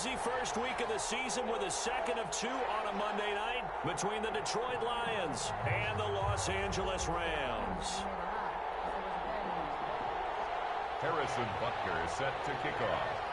busy first week of the season with a second of two on a Monday night between the Detroit Lions and the Los Angeles Rams. Harrison Butker is set to kick off.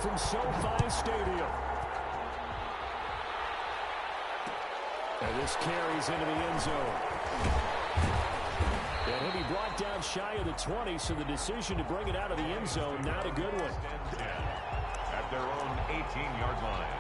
From SoFi Stadium. And this carries into the end zone. And he'll be brought down shy of the 20, so the decision to bring it out of the end zone, not a good one. At their own 18-yard line.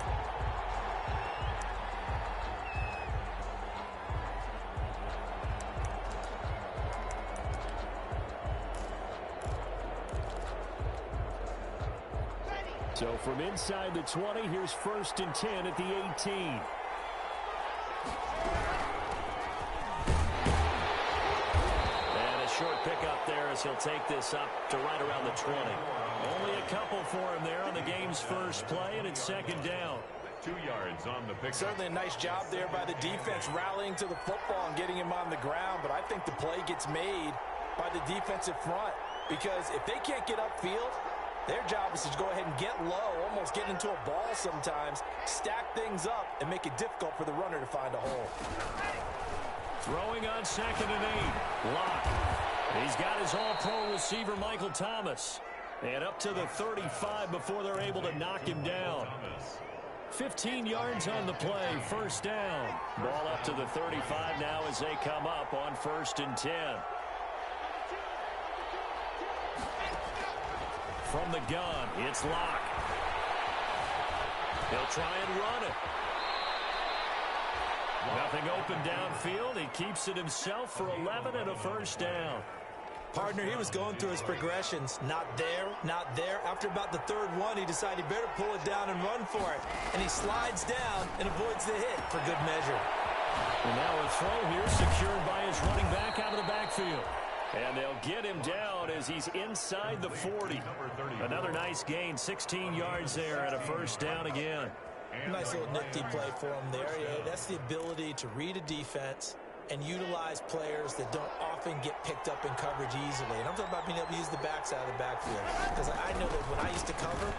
So from inside the 20, here's 1st and 10 at the 18. And a short pickup there as he'll take this up to right around the 20. Only a couple for him there on the game's first play, and it's 2nd down. 2 yards on the pick. Certainly a nice job there by the defense rallying to the football and getting him on the ground, but I think the play gets made by the defensive front because if they can't get upfield, their job is to go ahead and get low, almost get into a ball sometimes, stack things up, and make it difficult for the runner to find a hole. Throwing on 2nd and 8. Lock. He's got his all-pro receiver, Michael Thomas. And up to the 35 before they're able to knock him down. 15 yards on the play, 1st down. Ball up to the 35 now as they come up on 1st and 10. From the gun, it's Lock. He'll try and run it. Nothing open downfield. He keeps it himself for 11 and a 1st down. Partner, he was going through his progressions. Not there, not there. After about the 3rd one, he decided he better pull it down and run for it. And he slides down and avoids the hit for good measure. And now a throw here secured by his running back out of the backfield. And they'll get him down as he's inside the 40. Another nice gain, 16 yards there and a 1st down again. Nice little nifty play for him there. Yeah, that's the ability to read a defense and utilize players that don't often get picked up in coverage easily. And I'm talking about being able to use the backs out of the backfield. Because I know that when I used to cover,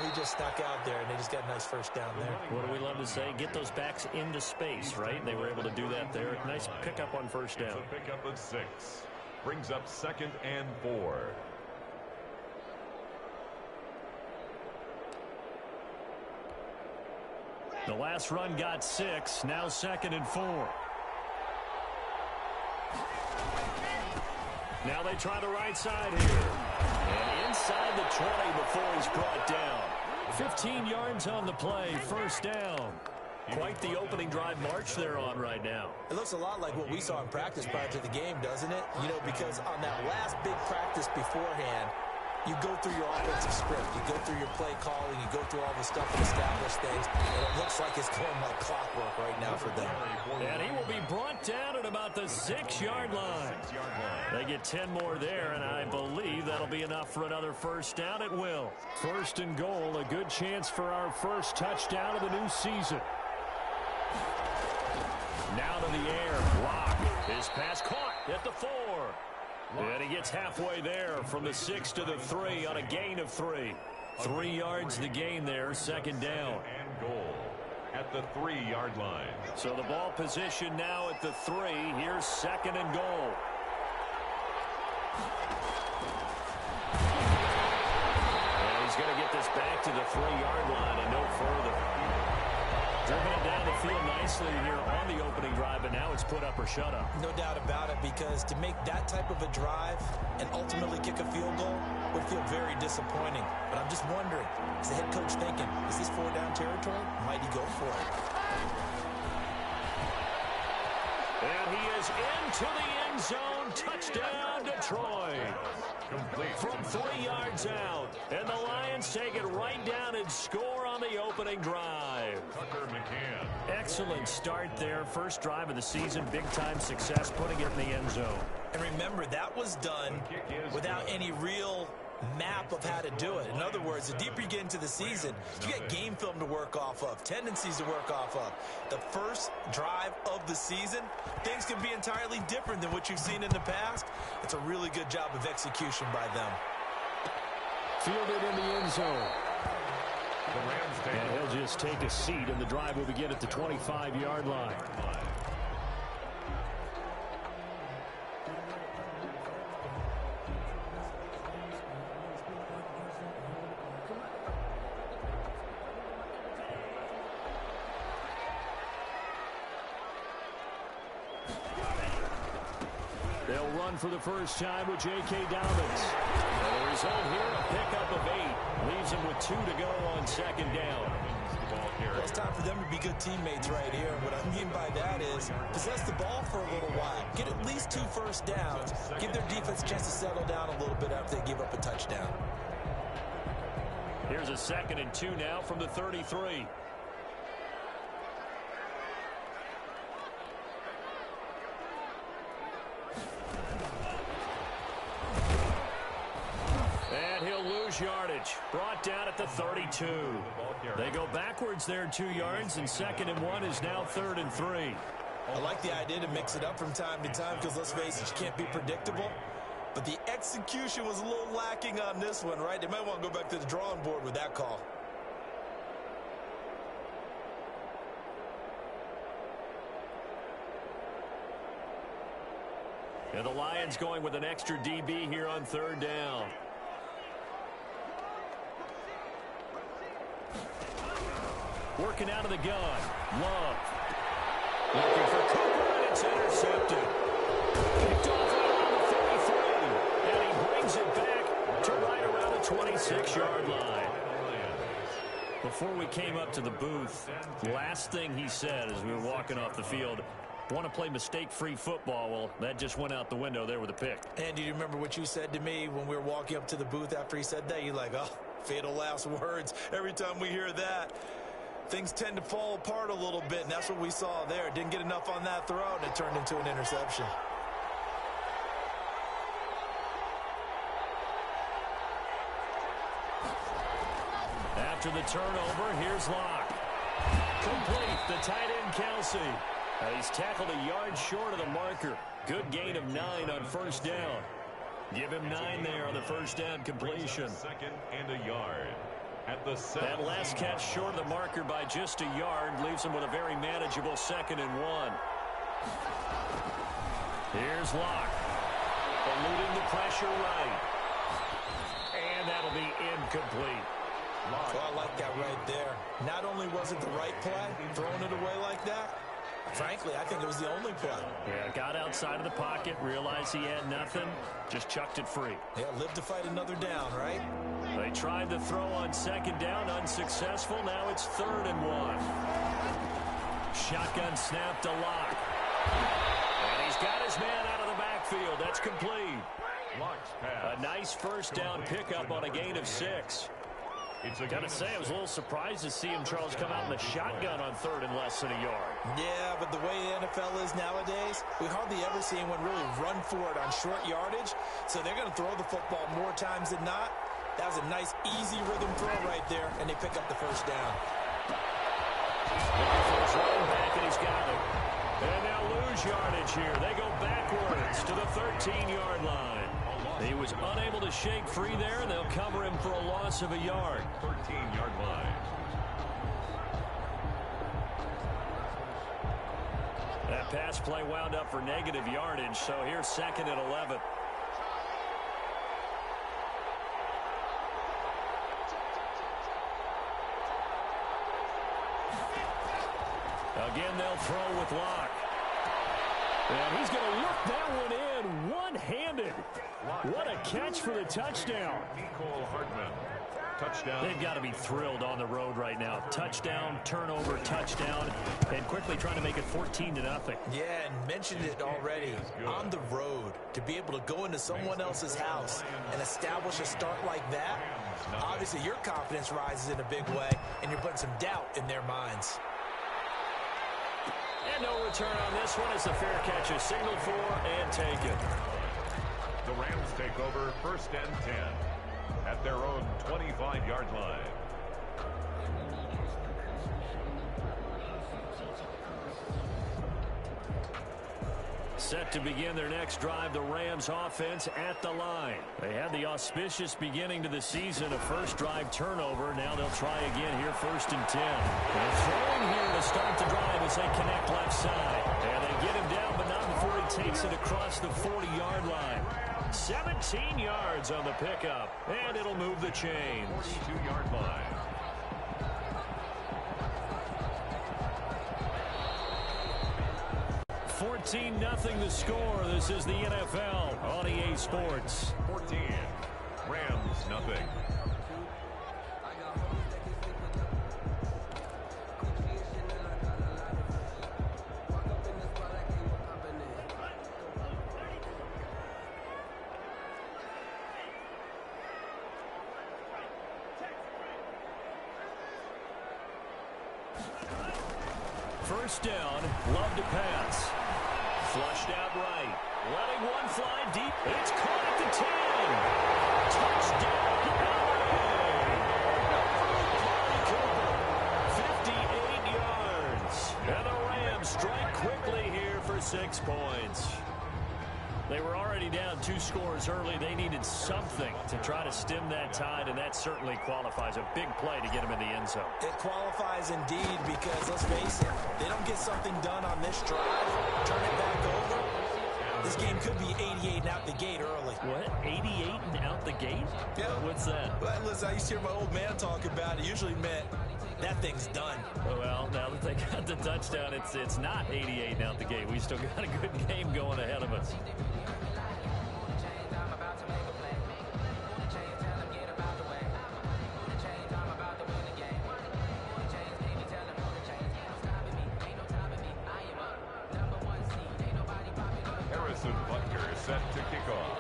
he just snuck out there, and they just got a nice 1st down there. What do we love to say? Get those backs into space, right? They were able to do that there. Nice pickup on 1st down. It's a pickup of 6. Brings up 2nd and 4. The last run got 6. Now 2nd and 4. Now they try the right side here. And inside the 20 before he's brought down. 15 yards on the play, 1st down. Quite the opening drive march they're on right now. It looks a lot like what we saw in practice prior to the game, doesn't it? You know, because on that last big practice beforehand, you go through your offensive script, you go through your play calling, you go through all the stuff and establish things, and it looks like it's going like clockwork right now for them. And he will be brought down at about the 6-yard line. They get 10 more there, and I believe that'll be enough for another 1st down. It will. 1st and goal, a good chance for our first touchdown of the new season. Now to the air, Lock. His pass caught at the 4. And he gets halfway there from the 6 to the 3 on a gain of 3. 3 yards the gain there, 2nd down. And goal at the 3-yard line. So the ball position now at the 3. Here's 2nd and goal. And he's going to get this back to the 3-yard line and no further. Driven it down the field nicely here on the opening drive, but now it's put up or shut up. No doubt about it, because to make that type of a drive and ultimately kick a field goal would feel very disappointing. But I'm just wondering, is the head coach thinking, is this 4-down territory? Might he go for it? And he is goes into the end zone. Touchdown, Detroit. Complete. From 3 yards out. And the Lions take it right down and score on the opening drive. Tucker McCann. Excellent start there. First drive of the season. Big-time success, putting it in the end zone. And remember, that was done without any real map of how to do it. In other words, the deeper you get into the season, you get game film to work off of, tendencies to work off of. The first drive of the season, things can be entirely different than what you've seen in the past. It's a really good job of execution by them. Fielded in the end zone. And he'll just take a seat, and the drive will begin at the 25-yard line. They'll run for the first time with J.K. Dobbins. And the result here, a pickup of 8. Leaves him with 2 to go on second down. Well, it's time for them to be good teammates right here. What I mean by that is possess the ball for a little while. Get at least 2 first downs. Give their defense a chance to settle down a little bit after they give up a touchdown. Here's a 2nd and 2 now from the 33. And he'll lose yardage. Brought down at the 32. They go backwards there 2 yards, and 2nd and 1 is now 3rd and 3. I like the idea to mix it up from time to time because, let's face it, you can't be predictable. But the execution was a little lacking on this one, right? They might want to go back to the drawing board with that call. And the Lions going with an extra DB here on 3rd down. Working out of the gun. Love. Looking for Cooper, and it's intercepted. Picked off around the 33. And he brings it back to right around the 26-yard line. Before we came up to the booth, last thing he said as we were walking off the field, want to play mistake-free football. Well, that just went out the window there with a pick. And do you remember what you said to me when we were walking up to the booth after he said that? You're like, oh, fatal last words. Every time we hear that, things tend to fall apart a little bit, and that's what we saw there. Didn't get enough on that throw, and it turned into an interception. After the turnover, here's Locke. Complete, the tight end, Kelsey. He's tackled a yard short of the marker. Good gain of 9 on first down. Give him 9 there on the first down completion. 2nd and a yard. At the 7. That last catch short of the marker by just a yard leaves him with a very manageable 2nd and 1. Here's Locke. Eluding the pressure right. And that'll be incomplete. Well, I like that right there. Not only was it the right play, throwing it away like that, frankly, I think it was the only play. Yeah, got outside of the pocket, realized he had nothing, just chucked it free. Yeah, live to fight another down, right? They tried to throw on 2nd down, unsuccessful. Now it's 3rd and 1. Shotgun snap to Locke. And he's got his man out of the backfield. That's complete. Locke's pass. A nice first down pickup on a gain of 6. Gotta say, I was a little surprised to see him, Charles, come out in the shotgun on 3rd and less than a yard. Yeah, but the way the NFL is nowadays, we hardly ever see anyone really run for it on short yardage. So they're going to throw the football more times than not. That was a nice, easy rhythm throw right there, and they pick up the first down. Looking for his running back, and he's got it. And they'll lose yardage here. They go backwards to the 13-yard line. He was unable to shake free there, and they'll cover him for a loss of a yard. 13-yard line. That pass play wound up for negative yardage, so here's 2nd and 11. Again, they'll throw with Locke. And he's going to look that one in one-handed. What a catch for the touchdown. Nicole Hartman. Touchdown. They've got to be thrilled on the road right now. Touchdown, turnover, touchdown, and quickly trying to make it 14-0. Yeah, and mentioned it already. On the road, to be able to go into someone else's house and establish a start like that, obviously your confidence rises in a big way, and you're putting some doubt in their minds. And no return on this one as the fair catch is signaled for and taken. The Rams take over 1st and 10 at their own 25-yard line. Set to begin their next drive, the Rams offense at the line. They had the auspicious beginning to the season, a first drive turnover. Now they'll try again here, 1st and 10. They're throwing here to start the drive as they connect left side. And they get him down, but not before he takes it across the 40-yard line. 17 yards on the pickup, and it'll move the chains. 42-yard line. 14-0 the score. This is the NFL on EA Sports. 14. Rams, nothing. First down, love to pass. Flushed out right. Letting one fly deep. It's caught at the 10. Touchdown, 58 yards. And the Rams strike quickly here for 6 points. They were already down 2 scores early. They needed something to try to stem that tide, and that certainly qualifies. A big play to get them in the end zone. It qualifies indeed because, let's face it, they don't get something done on this drive, turn it back over. This game could be 88 and out the gate early. What? 88 and out the gate? Yeah. What's that? Well, listen, I used to hear my old man talk about it. Usually meant that thing's done. Well, now that they got the touchdown, it's not 88 and out the gate. We still got a good game going ahead of us. Butker is set to kick off.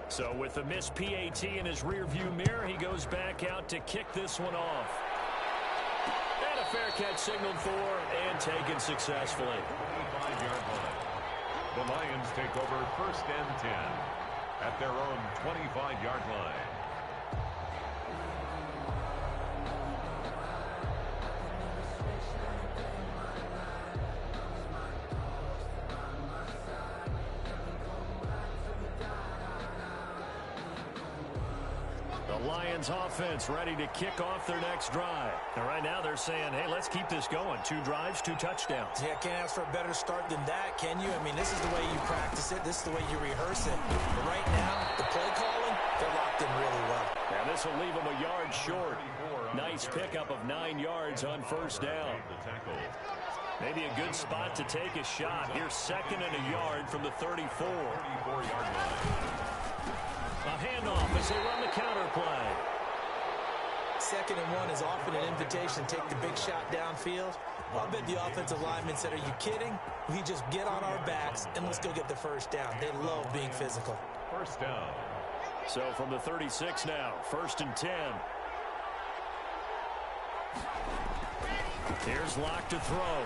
So with the missed PAT in his rearview mirror, he goes back out to kick this one off. And a fair catch signaled for and taken successfully. 25-yard line. The Lions take over 1st and 10 at their own 25-yard line. Lions offense ready to kick off their next drive. And right now they're saying, hey, let's keep this going. 2 drives, 2 touchdowns. Yeah, can't ask for a better start than that, can you? I mean, this is the way you practice it. This is the way you rehearse it. But right now, the play calling, they're locked in really well. And this will leave them a yard short. Nice pickup of 9 yards on first down. Maybe a good spot to take a shot. Here's 2nd and a yard from the 34. 34-yard line. A handoff as they run the counter play. 2nd and 1 is often an invitation to take the big shot downfield. Well, I bet the offensive linemen said, are you kidding? We just get on our backs and let's go get the first down. They love being physical. First down. So from the 36 now, 1st and 10. Here's Locke to throw.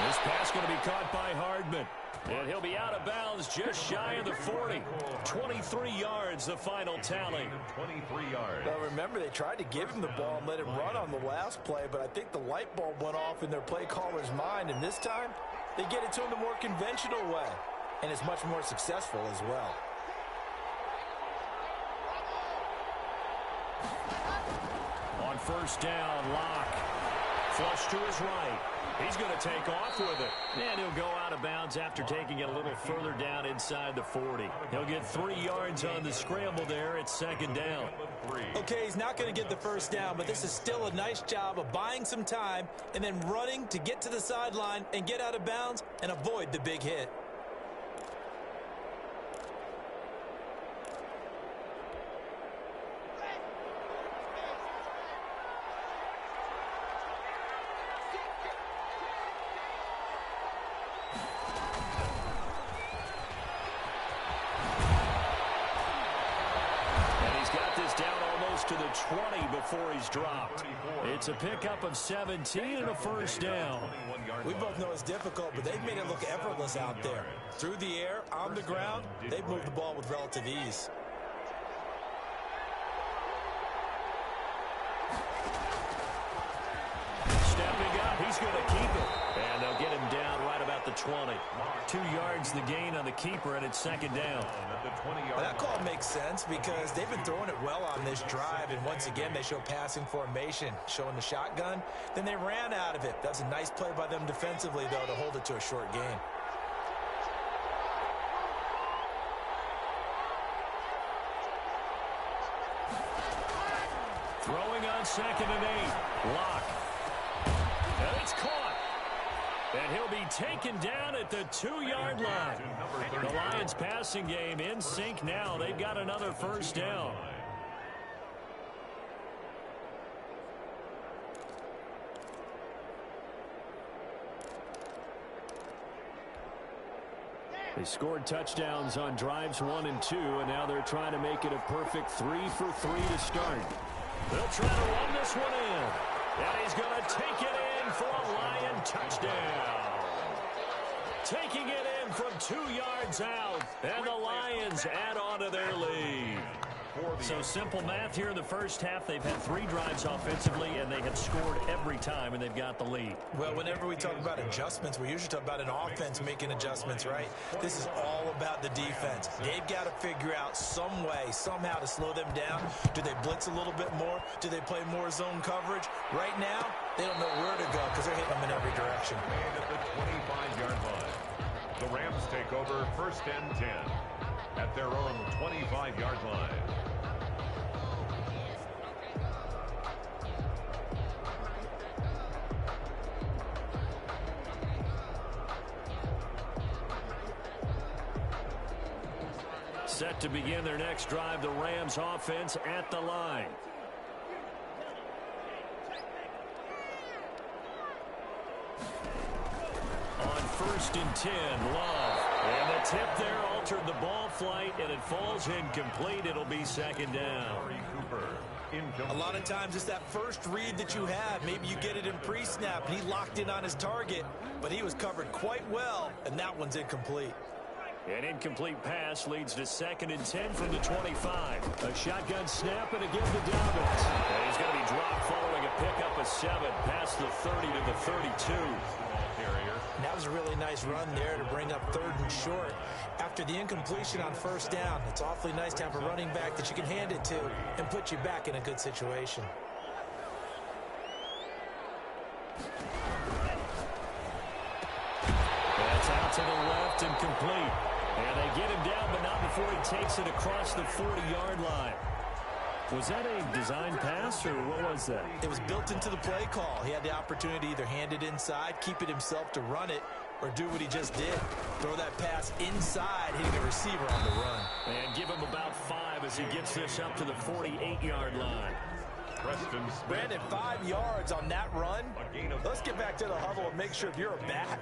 This pass going to be caught by Hardman. And he'll be out of bounds just shy of the 40. 23 yards, the final tally. 23 yards. Now remember, they tried to give him the ball and let him run on the last play, but I think the light bulb went off in their play caller's mind, and this time they get it to him the more conventional way, and it's much more successful as well. On first down, Locke Flush to his right. He's going to take off with it. And he'll go out of bounds after taking it a little further down inside the 40. He'll get 3 yards on the scramble there. It's second down. Okay, he's not going to get the first down, but this is still a nice job of buying some time and then running to get to the sideline and get out of bounds and avoid the big hit. To the 20 before he's dropped. It's a pickup of 17 and a first down. We both know it's difficult, but they've made it look effortless out there. Through the air, on the ground, they've moved the ball with relative ease. Stepping up, he's going to keep it. And they'll get him down right about the 20. 2 yards the gain on the keeper, and it's second down. Well, that call makes sense because they've been throwing it well on this drive, and once again they show passing formation, showing the shotgun. Then they ran out of it. That was a nice play by them defensively, though, to hold it to a short gain. Throwing on second and 8. Lock. And it's caught. And he'll be taken down at the 2-yard line. The Lions passing game in sync now. They've got another first down. They scored touchdowns on drives 1 and 2, and now they're trying to make it a perfect 3 for 3 to start. They'll try to run this one in. And he's going to take it in for a Lion touchdown. Taking it in from 2 yards out. And the Lions add on to their lead. So simple math here in the first half. They've had 3 drives offensively, and they have scored every time, and they've got the lead. Well, whenever we talk about adjustments, we usually talk about an offense making adjustments, right? This is all about the defense. They've got to figure out some way, somehow to slow them down. Do they blitz a little bit more? Do they play more zone coverage? Right now, they don't know where to go because they're hitting them in every direction. And at the 25-yard line, the Rams take over first and 10 at their own 25-yard line. Set to begin their next drive, the Rams offense at the line. On first and 10, Love. And the tip there altered the ball flight, and it falls incomplete. It'll be second down. A lot of times it's that first read that you have. Maybe you get it in pre-snap, and he locked in on his target, but he was covered quite well, and that one's incomplete. An incomplete pass leads to second and 10 from the 25. A shotgun snap and a give to Dobbins. And he's going to be dropped following a pickup of 7 past the 30 to the 32. And that was a really nice run there to bring up 3rd and short. After the incompletion on first down, it's awfully nice to have a running back that you can hand it to and put you back in a good situation. That's out to the left and complete. And they get him down, but not before he takes it across the 40-yard line. Was that a design pass, or what was that? It was built into the play call. He had the opportunity to either hand it inside, keep it himself to run it, or do what he just did. Throw that pass inside, hitting the receiver on the run. And give him about 5 as he gets this up to the 48-yard line. Brandon, 5 yards on that run. Let's get back to the huddle and make sure if you're a back,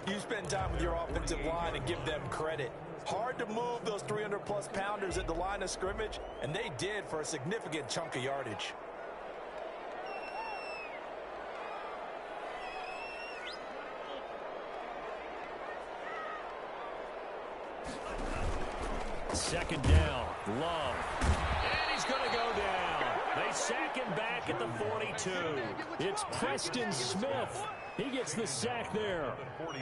you spend time with your offensive line and give them credit. Hard to move those 300-plus pounders at the line of scrimmage, and they did for a significant chunk of yardage. Second down, Love. And he's going to go down. They sack him back at the 42. It's Preston Smith. He gets the sack there.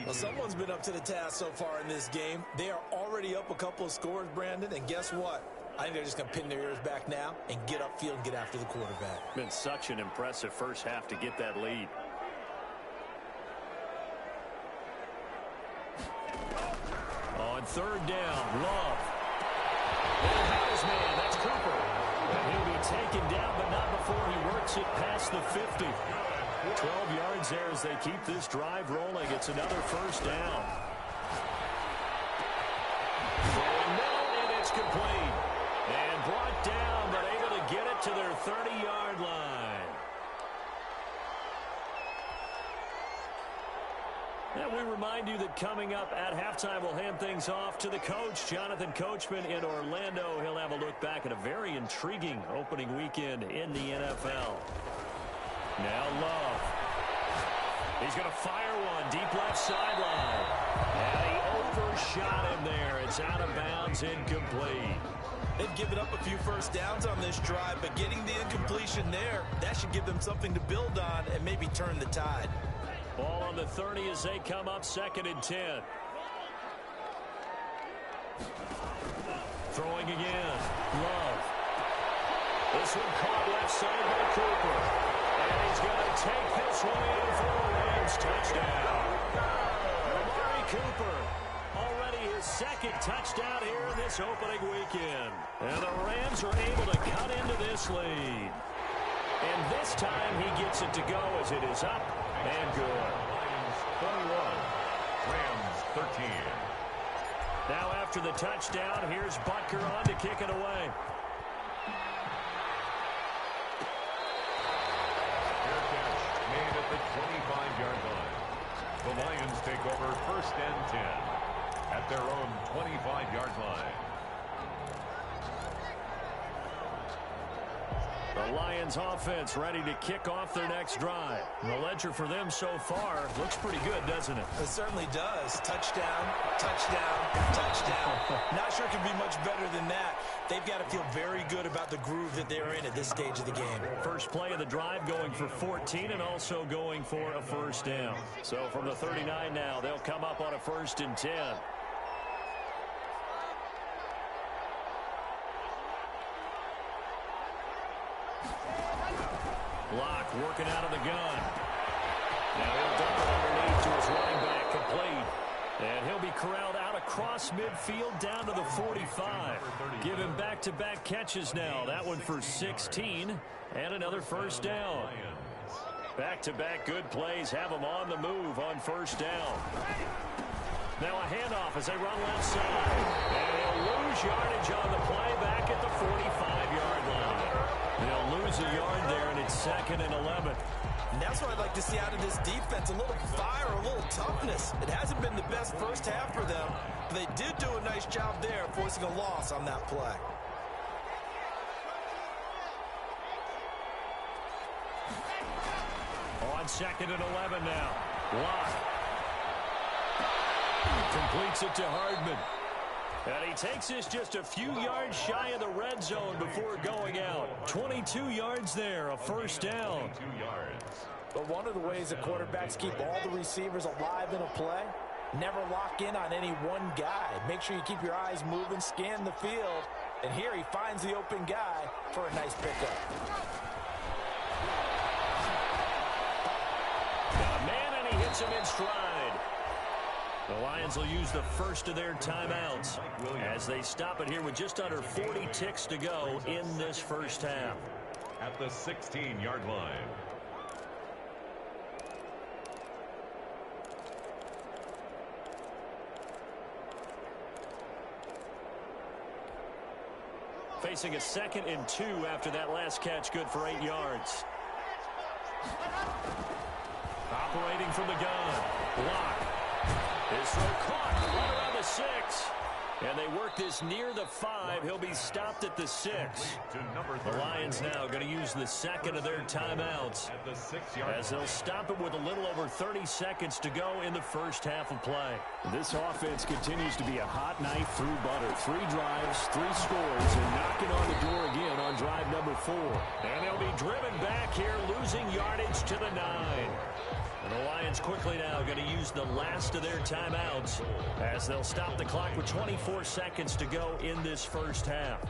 Well, someone's been up to the task so far in this game. They are already up a couple of scores, Brandon, and guess what? I think they're just going to pin their ears back now and get upfield and get after the quarterback. Been such an impressive first half to get that lead. third down. Love. And his man, that's Cooper. And he'll be taken down, but not before he works it past the 50. 12 yards there as they keep this drive rolling. It's another first down. And it's complete. And brought down, but able to get it to their 30-yard line. And we remind you that coming up at halftime, we'll hand things off to the coach, Jonathan Coachman in Orlando. He'll have a look back at a very intriguing opening weekend in the NFL. Now Love. He's going to fire one deep left sideline. And he overshot him there. It's out of bounds, incomplete. They've given up a few first downs on this drive, but getting the incompletion there, that should give them something to build on and maybe turn the tide. Ball on the 30 as they come up, 2nd and 10. Throwing again. Love. This one caught left side by Cooper. And he's going to take this one in for a Rams touchdown. Amari Cooper, already his 2nd touchdown here in this opening weekend. And the Rams are able to cut into this lead. And this time he gets it to go as it is up and good. Lions 21, Rams 13. Now after the touchdown, here's Butker on to kick it away. Fair catch made at the 25-yard line. The Lions take over 1st and 10 at their own 25-yard line. The Lions offense ready to kick off their next drive. The ledger for them so far looks pretty good, doesn't it? It certainly does. Touchdown, touchdown, touchdown. Not sure it can be much better than that. They've got to feel very good about the groove that they're in at this stage of the game. First play of the drive going for 14 and also going for a first down. So from the 39 now, they'll come up on a 1st and 10. Block working out of the gun. Now he'll dump it underneath to his running back, complete. And he'll be corralled out across midfield down to the 45. Give him back-to-back catches now. That one for 16 and another first down. Back-to-back good plays have him on the move on first down. Now a handoff as they run left side. And they'll lose yardage on the play back at the 45-yard line. They'll lose a yard there, and it's 2nd and 11. And that's what I'd like to see out of this defense, a little fire, a little toughness. It hasn't been the best first half for them, but they did do a nice job there, forcing a loss on that play. On 2nd and 11 now. Block. Completes it to Hardman. And he takes this just a few yards shy of the red zone before going out. 22 yards there, a first down. 22 yards. But one of the ways that quarterbacks keep all the receivers alive in a play, never lock in on any one guy. Make sure you keep your eyes moving, scan the field. And here he finds the open guy for a nice pickup. Man, and he hits him in stride. The Lions will use the first of their timeouts as they stop it here with just under 40 ticks to go in this first half. At the 16-yard line. Facing a 2nd and 2 after that last catch, good for 8 yards. Operating from the gun. Block. His throw caught right around the 6. And they work this near the 5. He'll be stopped at the 6. The Lions now going to use the 2nd of their timeouts as they'll stop it with a little over 30 seconds to go in the first half of play. This offense continues to be a hot knife through butter. 3 drives, 3 scores, and knocking on the door again on drive number 4. And they'll be driven back here, losing yardage to the 9. And the Lions quickly now going to use the last of their timeouts as they'll stop the clock with 24 seconds to go in this first half.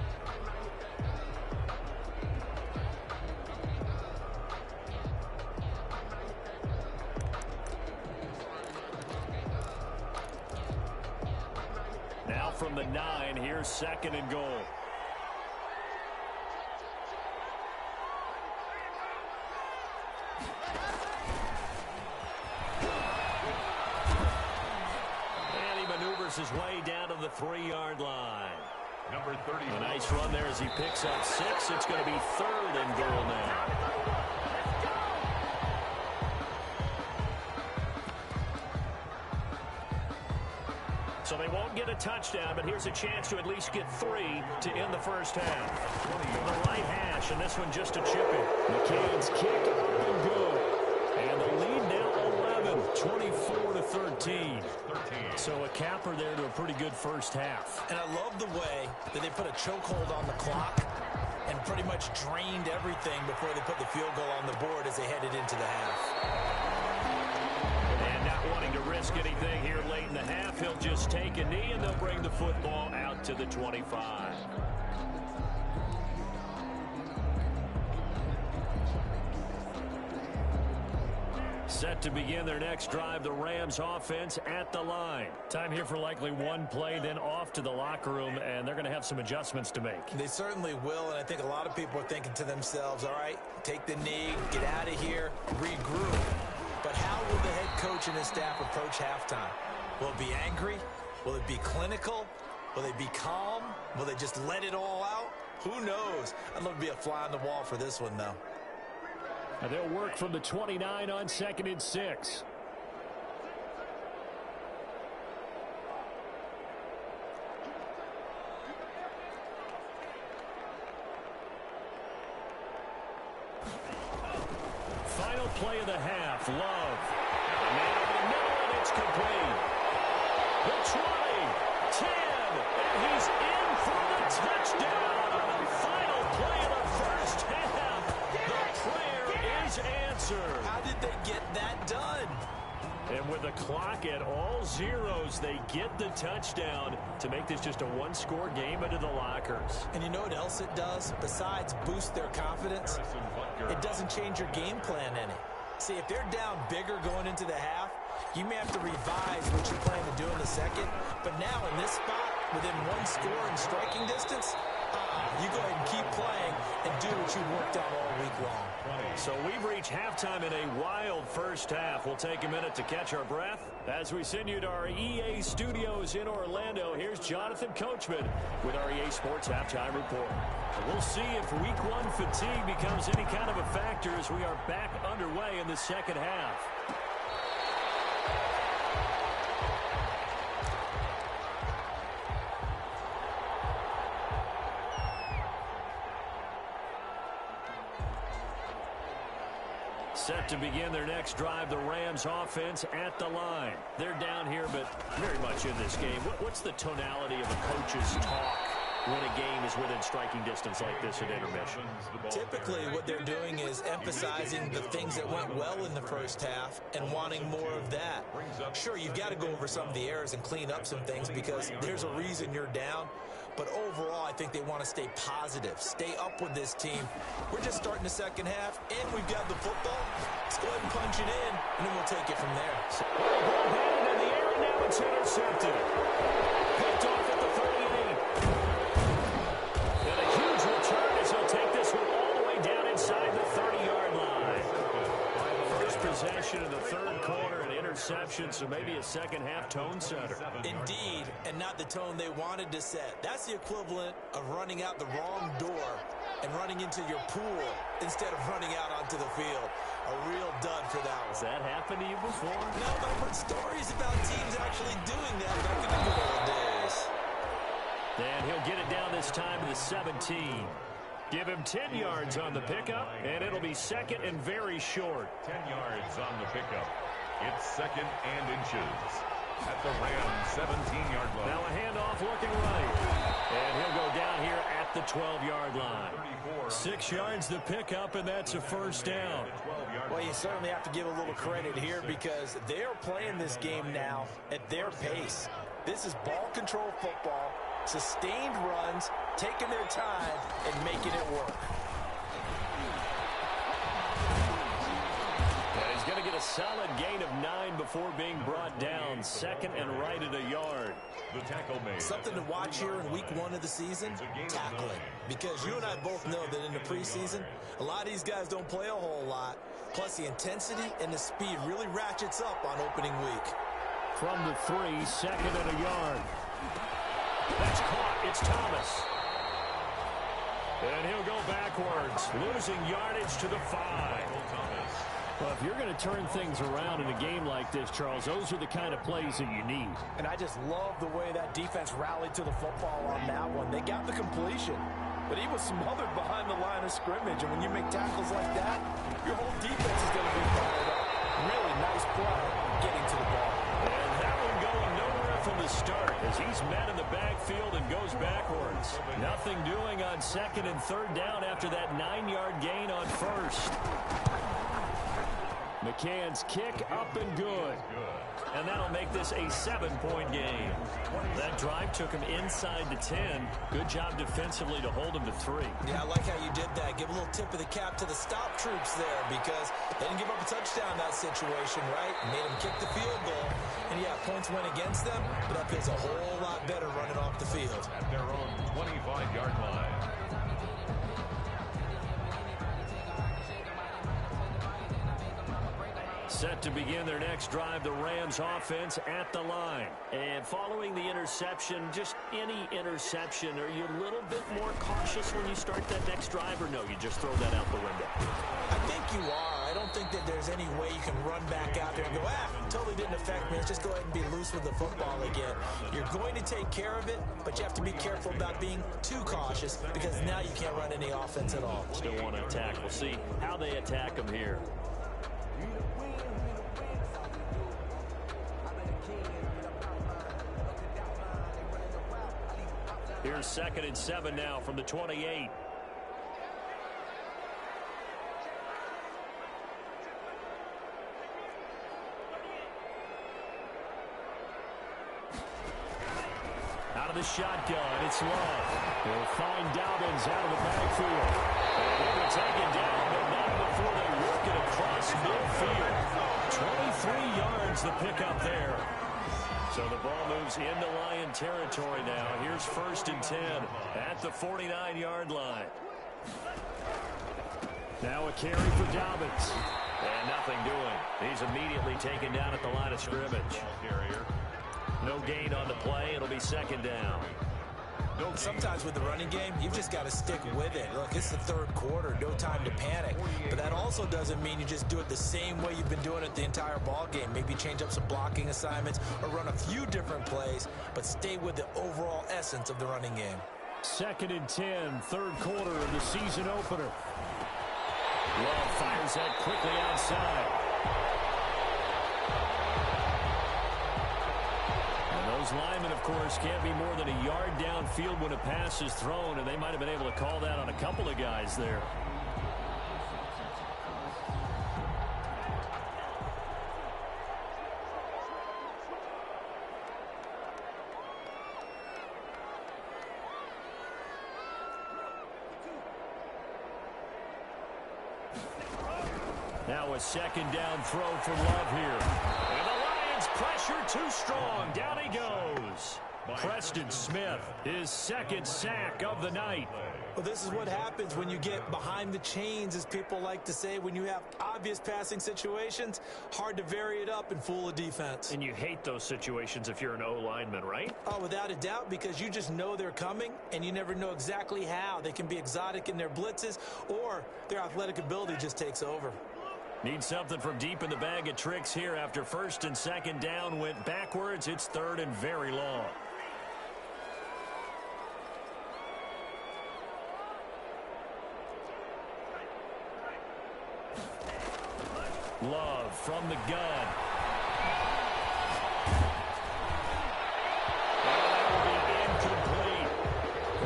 from the 9. Here's 2nd and goal. And he maneuvers his way down to the 3-yard line. Number 30. A nice run there as he picks up 6. It's going to be 3rd and goal now. So they won't get a touchdown, but here's a chance to at least get 3 to end the first half. The right hash, and this one just a chip in. McCann's kick up and good. And the lead now 11, 24-13. So a capper there to a pretty good first half. And I love the way that they put a chokehold on the clock and pretty much drained everything before they put the field goal on the board as they headed into the half. And not wanting to risk anything here late in the half, he'll just take a knee and they'll bring the football out to the 25. Set to begin their next drive, the Rams offense at the line. Time here for likely one play, then off to the locker room, and they're going to have some adjustments to make. They certainly will, and I think a lot of people are thinking to themselves, all right, take the knee, get out of here, regroup. But how will the head coach and his staff approach halftime? Will it be angry? Will it be clinical? Will they be calm? Will they just let it all out? Who knows? I'd love to be a fly on the wall for this one, though. And they'll work from the 29 on 2nd and 6. Final play of the half. Love. And man over the middle, and it's complete. The 20, 10, and he's in for the touchdown on the final play of the first half. The prayer is answered. How did they get that done? And with the clock at all zeros, they get the touchdown to make this just a one-score game into the lockers. And you know what else it does? Besides boost their confidence, it doesn't change your game plan any. See, if they're down bigger going into the half, you may have to revise what you plan to do in the second. But now in this spot, within one score and striking distance, you go ahead and keep playing and do what you worked on all week long. So we've reached halftime in a wild first half. We'll take a minute to catch our breath as we send you to our EA studios in Orlando. Here's Jonathan Coachman with our EA Sports Halftime Report. We'll see if Week 1 fatigue becomes any kind of a factor as we are back underway in the second half. Set to begin their next drive, the Rams offense at the line. They're down here, but very much in this game. What's the tonality of a coach's talk when a game is within striking distance like this at intermission? Typically, what they're doing is emphasizing the things that went well in the first half and wanting more of that. Sure, you've got to go over some of the errors and clean up some things because there's a reason you're down. But overall, I think they want to stay positive, stay up with this team. We're just starting the second half, and we've got the football. Let's go ahead and punch it in, and then we'll take it from there. Ball headed in the air, and now it's intercepted. Picked off at the 38. And a huge return as he'll take this one all the way down inside the 30-yard line. First possession of the third quarter, an interception, so maybe a second-half tone setter. Indeed, and not the tone they wanted to set. That's the equivalent of running out the wrong door and running into your pool instead of running out onto the field. A real dud for that one. Has that happened to you before? No, but I've heard stories about teams actually doing that back in the good old days. And he'll get it down this time to the 17. Give him 10 yards on the pickup, and it'll be second and very short. 10 yards on the pickup. It's second and inches at the Rams 17-yard line. Now a handoff looking right. And he'll go down here at the 12-yard line. 6 yards the pickup, and that's a first down. Well, you certainly have to give a little credit here because they're playing this game now at their pace. This is ball control football, sustained runs, taking their time, and making it work. And he's going to get a solid gain of 9 before being brought down. Second and right at a yard. The tackle made. Something to watch here in week 1 of the season, tackling. Because you and I both know that in the preseason, a lot of these guys don't play a whole lot. Plus, the intensity and the speed really ratchets up on opening week. From the 3, second and a yard. That's caught. It's Thomas. And he'll go backwards, losing yardage to the 5. Well, if you're going to turn things around in a game like this, Charles, those are the kind of plays that you need. And I just love the way that defense rallied to the football on that one. They got the completion, but he was smothered behind the line of scrimmage. And when you make tackles like that, your whole defense is going to be fired up. Really nice play getting to the ball. And that one going nowhere from the start as he's met in the backfield and goes backwards. Nothing doing on second and third down after that 9-yard gain on first. McCann's kick up and good. And that'll make this a 7-point game. That drive took him inside the 10. Good job defensively to hold him to 3. Yeah, I like how you did that. Give a little tip of the cap to the stop troops there because they didn't give up a touchdown in that situation, right? Made them kick the field goal. And, yeah, points went against them, but that feels a whole lot better running off the field. At their own 25-yard line. Set to begin their next drive, the Rams offense at the line. And following the interception, just any interception, are you a little bit more cautious when you start that next drive, or no, you just throw that out the window? I think you are. I don't think that there's any way you can run back out there and go, totally didn't affect me. Let's just go ahead and be loose with the football again. You're going to take care of it, but you have to be careful about being too cautious because now you can't run any offense at all. Still want to attack. We'll see how they attack them here. Here's second and 7 now from the 28. Out of the shotgun, it's Love. They'll find Dobbins out of the backfield. They were taken down, but not before they work it across midfield. 23 yards the pickup there. So the ball moves into Lion territory now. Here's first and 10 at the 49-yard line. Now a carry for Dobbins. And nothing doing. He's immediately taken down at the line of scrimmage. No gain on the play. It'll be second down. Sometimes with the running game, you've just got to stick with it. Look, it's the third quarter, no time to panic. But that also doesn't mean you just do it the same way you've been doing it the entire ball game. Maybe change up some blocking assignments or run a few different plays, but stay with the overall essence of the running game. Second and 10, third quarter of the season opener. Love fires that quickly outside. Those linemen, of course, can't be more than a yard downfield when a pass is thrown, and they might have been able to call that on a couple of guys there. Now a second down throw for Love here. And the Lions pressure too strong. Down he goes. Preston Smith, his second sack of the night. Well, this is what happens when you get behind the chains, as people like to say. When you have obvious passing situations, hard to vary it up and fool a defense. And you hate those situations if you're an O-lineman, right? Oh, without a doubt, because you just know they're coming, and you never know exactly how. They can be exotic in their blitzes, or their athletic ability just takes over. Need something from deep in the bag of tricks here after first and second down went backwards. It's third and very long. Love from the gun.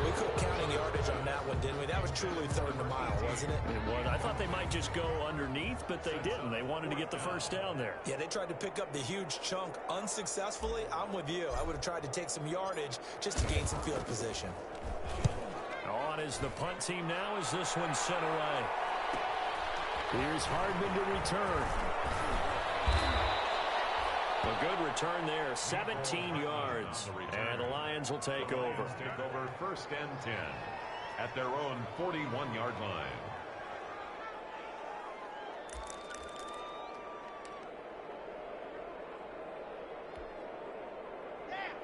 We quit counting yardage on that one, didn't we? That was truly third and a mile, wasn't it? It was. I thought they might just go underneath, but they didn't. They wanted to get the first down there. Yeah, they tried to pick up the huge chunk unsuccessfully. I'm with you. I would have tried to take some yardage just to gain some field position. On is the punt team now as this one's sent away. Here's Hardman to return. A good return there, 17 yards. And the Lions will take over. Take over 1st and 10 at their own 41-yard line.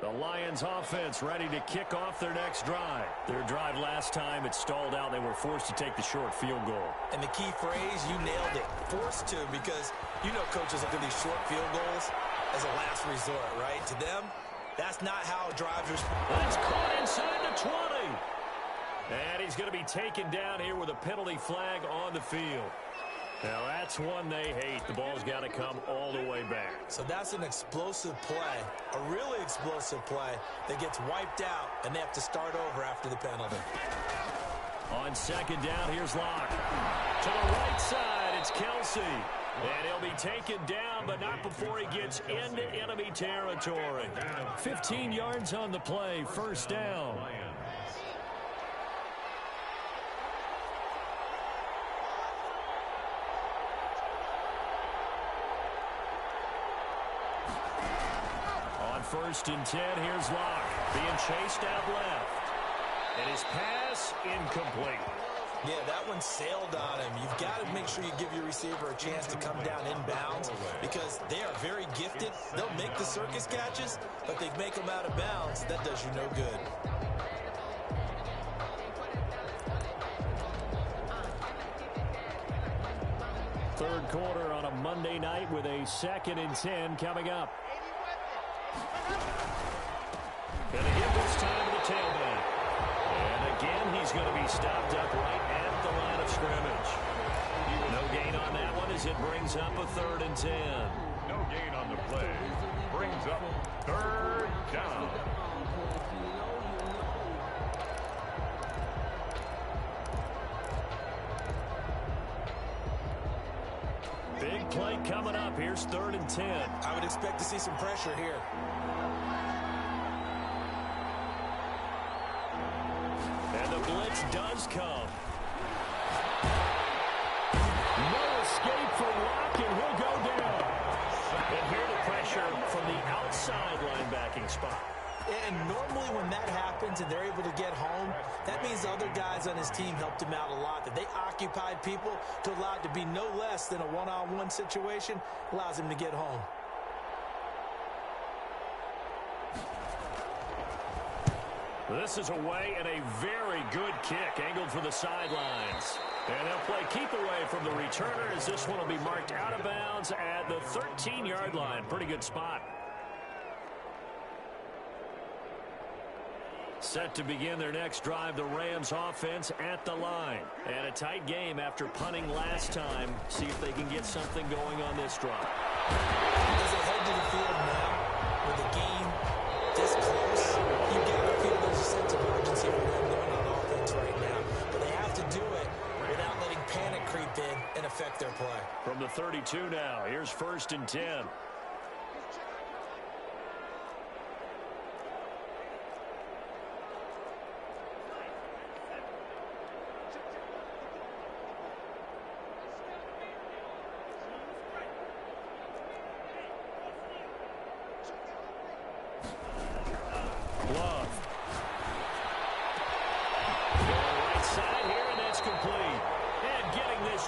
The Lions offense ready to kick off their next drive. Their drive last time, it stalled out. They were forced to take the short field goal. And the key phrase, you nailed it, forced to, because you know coaches look at these short field goals as a last resort, right? To them, that's not how drives are. That's caught inside the 20. And he's going to be taken down here with a penalty flag on the field. Now, that's one they hate. The ball's got to come all the way back. So that's an explosive play, a really explosive play that gets wiped out, and they have to start over after the penalty. On 2nd down, here's Locke. To the right side, it's Kelsey. And he'll be taken down, but not before he gets into enemy territory. 15 yards on the play, 1st down. On 1st and 10, here's Locke being chased out left. And his pass incomplete. Yeah, that one sailed on him. You've got to make sure you give your receiver a chance to come down inbounds because they are very gifted. They'll make the circus catches, but they make them out of bounds. That does you no good. Third quarter on a Monday night with a 2nd and 10 coming up. Going to give this time to the tailback. And again, he's going to be stopped up right at the line of scrimmage. No gain on that one as it brings up a 3rd and 10. No gain on the play. Brings up 3rd down. Big play coming up. Here's 3rd and 10. I would expect to see some pressure here. And the blitz does come. No escape for Locke, and he'll go down. And here the pressure from the outside linebacking spot. And normally when that happens and they're able to get home, that means the other guys on his team helped him out a lot. That they occupied people to allow it to be no less than a one-on-one situation, allows him to get home. This is away and a very good kick, angled for the sidelines. And they'll play keep away from the returner as this one will be marked out of bounds at the 13-yard line. Pretty good spot. Set to begin their next drive, the Rams offense at the line. And a tight game after punting last time. See if they can get something going on this drive. As they head to the field now, with the game this close, you got to feel there's a sense of urgency for them going on offense right now. But they have to do it without letting panic creep in and affect their play. From the 32 now, here's 1st and 10.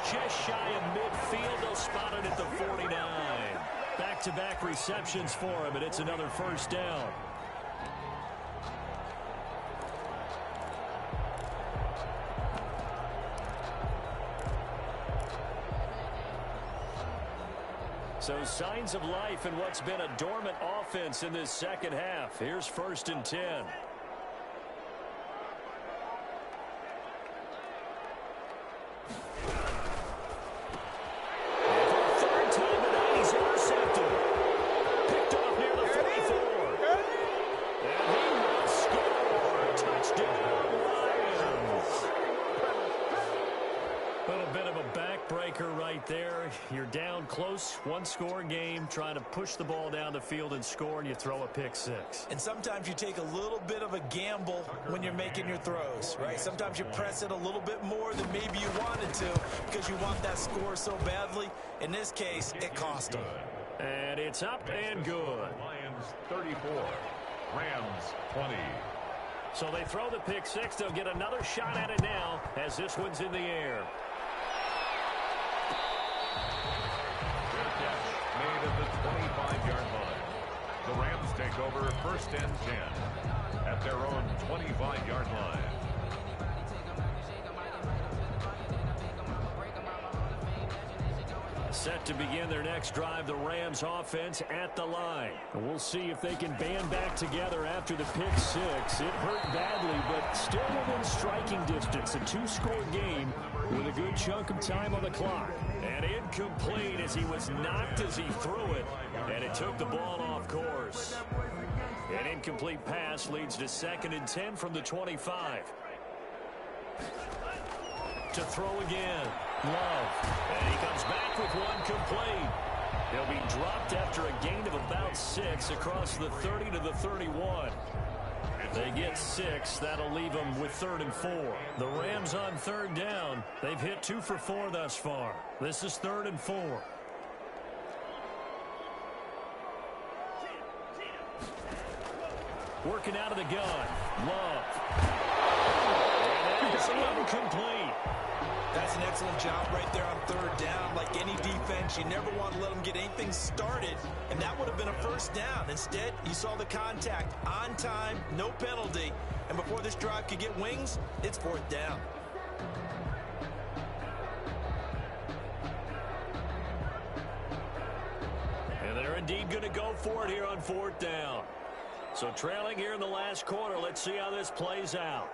Just shy of midfield. They'll spot it at the 49. Back-to-back receptions for him, and it's another 1st down. So signs of life in what's been a dormant offense in this second half. Here's 1st and 10. right there. You're down close, one-score game, trying to push the ball down the field and score, and you throw a pick six. And sometimes you take a little bit of a gamble when you're making your throws, right? Sometimes you press it a little bit more than maybe you wanted to because you want that score so badly. In this case, it cost them. And it's up and good. Lions 34, Rams 20. So they throw the pick six. They'll get another shot at it now as this one's in the air. Good catch made at the 25-yard line. The Rams take over first and 10 at their own 25-yard line. Set to begin their next drive, the Rams offense at the line. And we'll see if they can band back together after the pick six. It hurt badly, but still within striking distance. A two-score game with a good chunk of time on the clock. And incomplete as he was knocked as he threw it, and it took the ball off course. An incomplete pass leads to 2nd and 10 from the 25. To throw again, Love, and he comes back with one complete. He'll be dropped after a gain of about 6 across the 30 to the 31. They get 6. That'll leave them with 3rd and 4. The Rams on 3rd down. They've hit 2 for 4 thus far. This is 3rd and 4. Working out of the gun, Love. And that is incomplete. That's an excellent job right there on 3rd down. Like any defense, you never want to let them get anything started, and that would have been a 1st down. Instead, you saw the contact on time, no penalty, and before this drive could get wings, it's 4th down. And they're indeed going to go for it here on 4th down. So trailing here in the last quarter, let's see how this plays out.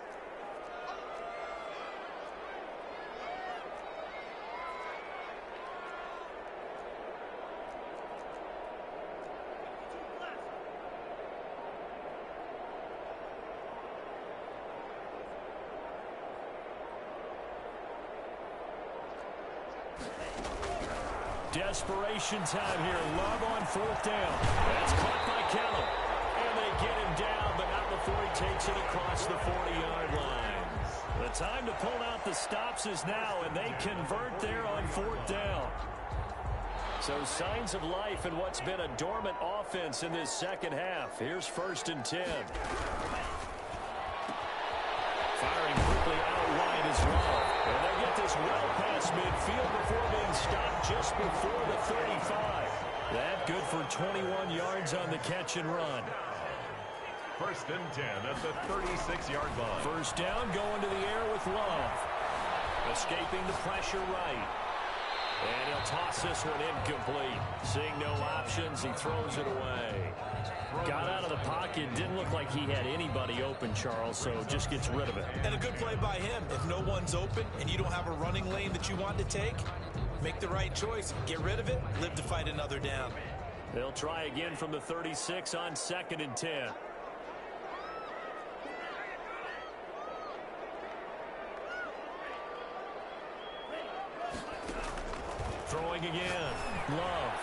Desperation time here. Love on 4th down. That's caught by Kellum. And they get him down, but not before he takes it across the 40-yard line. The time to pull out the stops is now, and they convert there on 4th down. So signs of life in what's been a dormant offense in this second half. Here's 1st and 10. Firing quickly out wide is Love. And they get this well past midfield before being stopped just before the 35. That good for 21 yards on the catch and run. 1st and 10 at the 36-yard line. 1st down going to the air with Love. Escaping the pressure right. And he'll toss this one incomplete. Seeing no options, he throws it away. Got out of the pocket. Didn't look like he had anybody open, Charles, so just gets rid of it. And a good play by him. If no one's open and you don't have a running lane that you want to take, make the right choice. Get rid of it. Live to fight another down. They'll try again from the 36 on 2nd and 10. Throwing again. Love.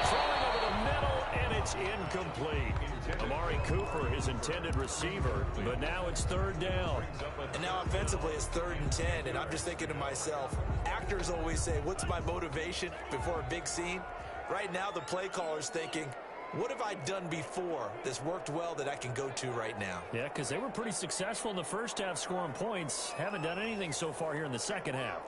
Throwing over the middle, and it's incomplete. Amari Cooper, his intended receiver, but now it's 3rd down. And now offensively it's 3rd and 10, and I'm just thinking to myself, actors always say, what's my motivation before a big scene? Right now the play caller's thinking, what have I done before that's worked well that I can go to right now? Yeah, because they were pretty successful in the first half scoring points. Haven't done anything so far here in the second half.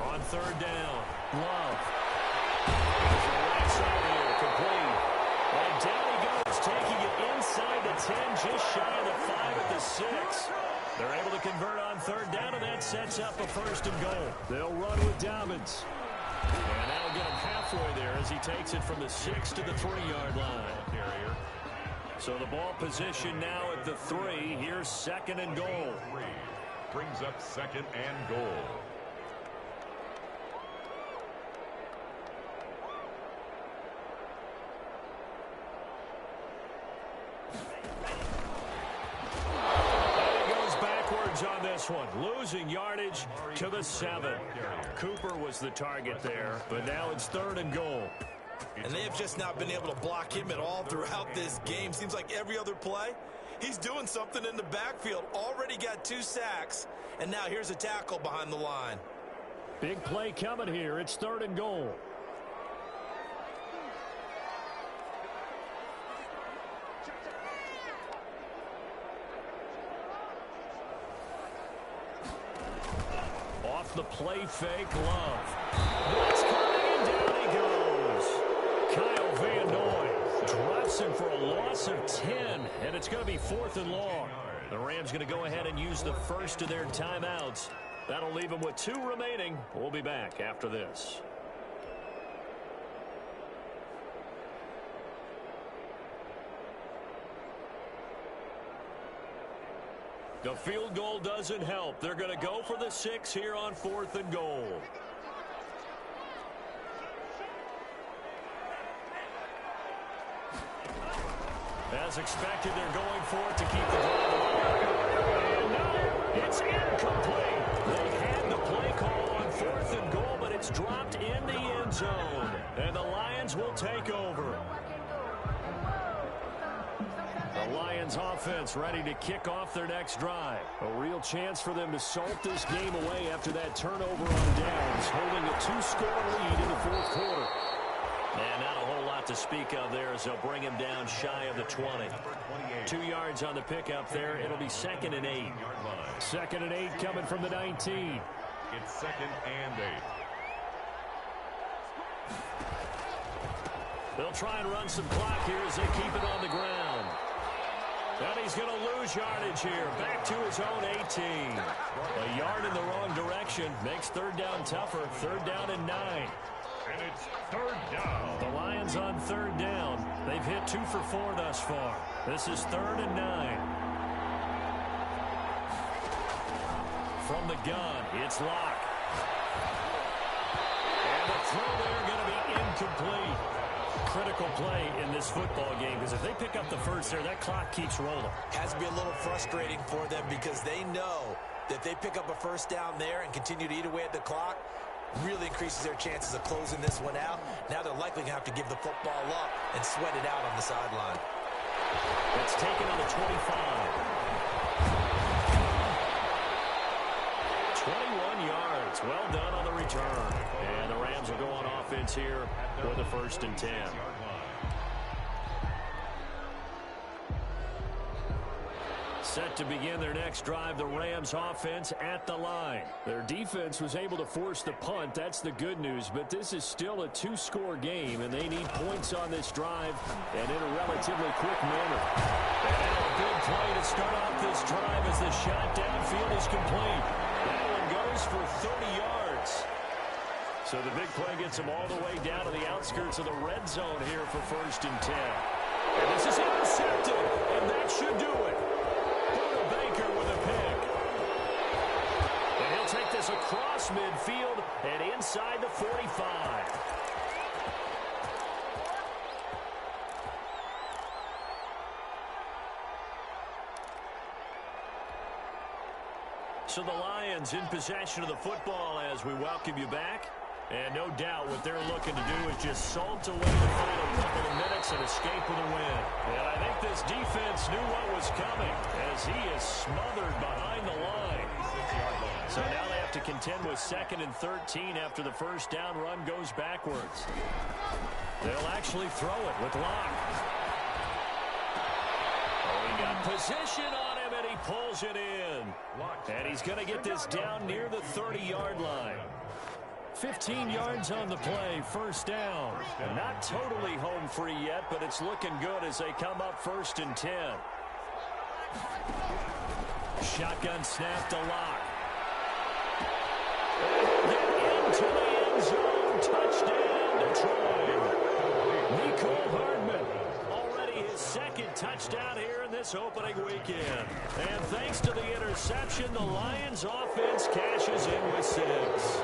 On 3rd down, Love. Right side here, complete. And down he goes, taking it inside the 10, just shy of the 5 at the 6. They're able to convert on 3rd down, and that sets up a 1st and goal. They'll run with Dobbins. And that'll get him halfway there as he takes it from the 6 to the 3-yard line. So the ball position now at the 3. Here's 2nd and goal. Brings up 2nd and goal. yards on this one. Losing yardage to the 7. Cooper was the target there, but now it's 3rd and goal. And they have just not been able to block him at all throughout this game. Seems like every other play, he's doing something in the backfield. Already got 2 sacks, and now here's a tackle behind the line. Big play coming here. It's 3rd and goal. Off the play fake, Love. That's coming, and down he goes. Kyle Van Noy drops him for a loss of 10, and it's going to be 4th and long. The Rams going to go ahead and use the first of their timeouts. That'll leave them with 2 remaining. We'll be back after this. The field goal doesn't help. They're going to go for the 6 here on 4th and goal. As expected, they're going for it to keep the drive alive. And no, it's incomplete. They had the play call on 4th and goal, but it's dropped in the end zone. And the Lions will take over. The Lions offense ready to kick off their next drive. A real chance for them to salt this game away after that turnover on downs, holding a 2-score lead in the 4th quarter. And not a whole lot to speak of there as they'll bring him down shy of the 20. 2 yards on the pickup there. It'll be 2nd and 8. 2nd and 8 coming from the 19. It's 2nd and 8. They'll try and run some clock here as they keep it on the ground. And he's going to lose yardage here. Back to his own 18. A yard in the wrong direction makes 3rd down tougher. 3rd down and 9. And it's 3rd down. The Lions on 3rd down. They've hit 2 for 4 thus far. This is 3rd and 9. From the gun, it's Locke. And the throw there going to be incomplete. Critical play in this football game because if they pick up the first there, that clock keeps rolling. Has to be a little frustrating for them because they know that if they pick up a 1st down there and continue to eat away at the clock, really increases their chances of closing this one out. Now they're likely going to have to give the football up and sweat it out on the sideline. It's taken on the 25. 21 yards. Well done on the return. And the Rams will go on offense here for the 1st and 10. Set to begin their next drive, the Rams offense at the line. Their defense was able to force the punt. That's the good news, but this is still a 2-score game, and they need points on this drive and in a relatively quick manner. And a big play to start off this drive as the shot downfield is complete. That one goes for 30 yards. So the big play gets them all the way down to the outskirts of the red zone here for 1st and 10. And this is intercepted, and that should do it. Baker with a pick. And he'll take this across midfield and inside the 45. So the Lions in possession of the football as we welcome you back. And no doubt what they're looking to do is just salt away the final couple of minutes and escape with a win. And I think this defense knew what was coming as he is smothered behind the line. So now they have to contend with 2nd and 13 after the 1st down run goes backwards. They'll actually throw it with Locke. Oh, he got position on him and he pulls it in. And he's going to get this down near the 30-yard line. 15 yards on the play, 1st down. Not totally home free yet, but it's looking good as they come up 1st and 10. Shotgun snap to Locke. Into the end zone. Touchdown, Detroit. Mecole Hardman. Already his 2nd touchdown here in this opening weekend. And thanks to the interception, the Lions offense cashes in with 6.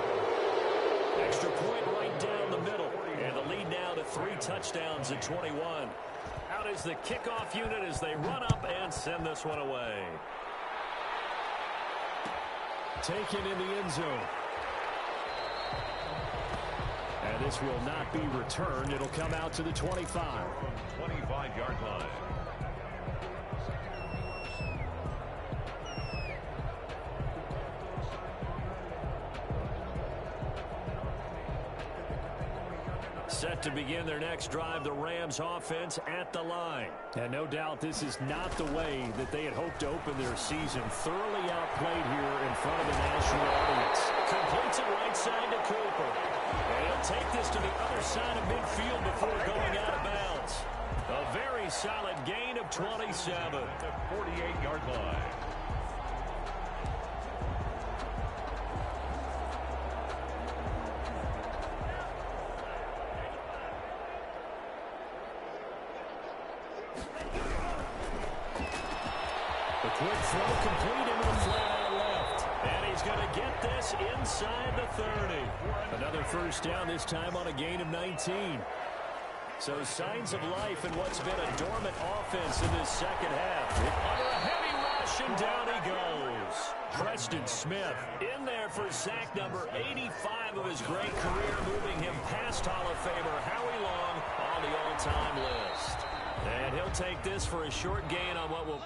Extra point right down the middle. And the lead now to 3 touchdowns at 21. Out is the kickoff unit as they run up and send this one away. taken in the end zone. And this will not be returned. It'll come out to the 25. 25-yard line. Set to begin their next drive, the Rams offense at the line. And no doubt this is not the way that they had hoped to open their season. Thoroughly outplayed here in front of the national audience. Completes it right side to Cooper. And he'll take this to the other side of midfield before going out of bounds. A very solid gain of 27. At the 48-yard line. The quick throw complete into the flat out left. And he's going to get this inside the 30. Another first down, this time on a gain of 19. So signs of life in what's been a dormant offense in this second half. Under a heavy rush, and down he goes. Preston Smith in there for sack number 85 of his great career, moving him past Hall of Famer Howie Long on the all-time list. And he'll take this for a short gain on what will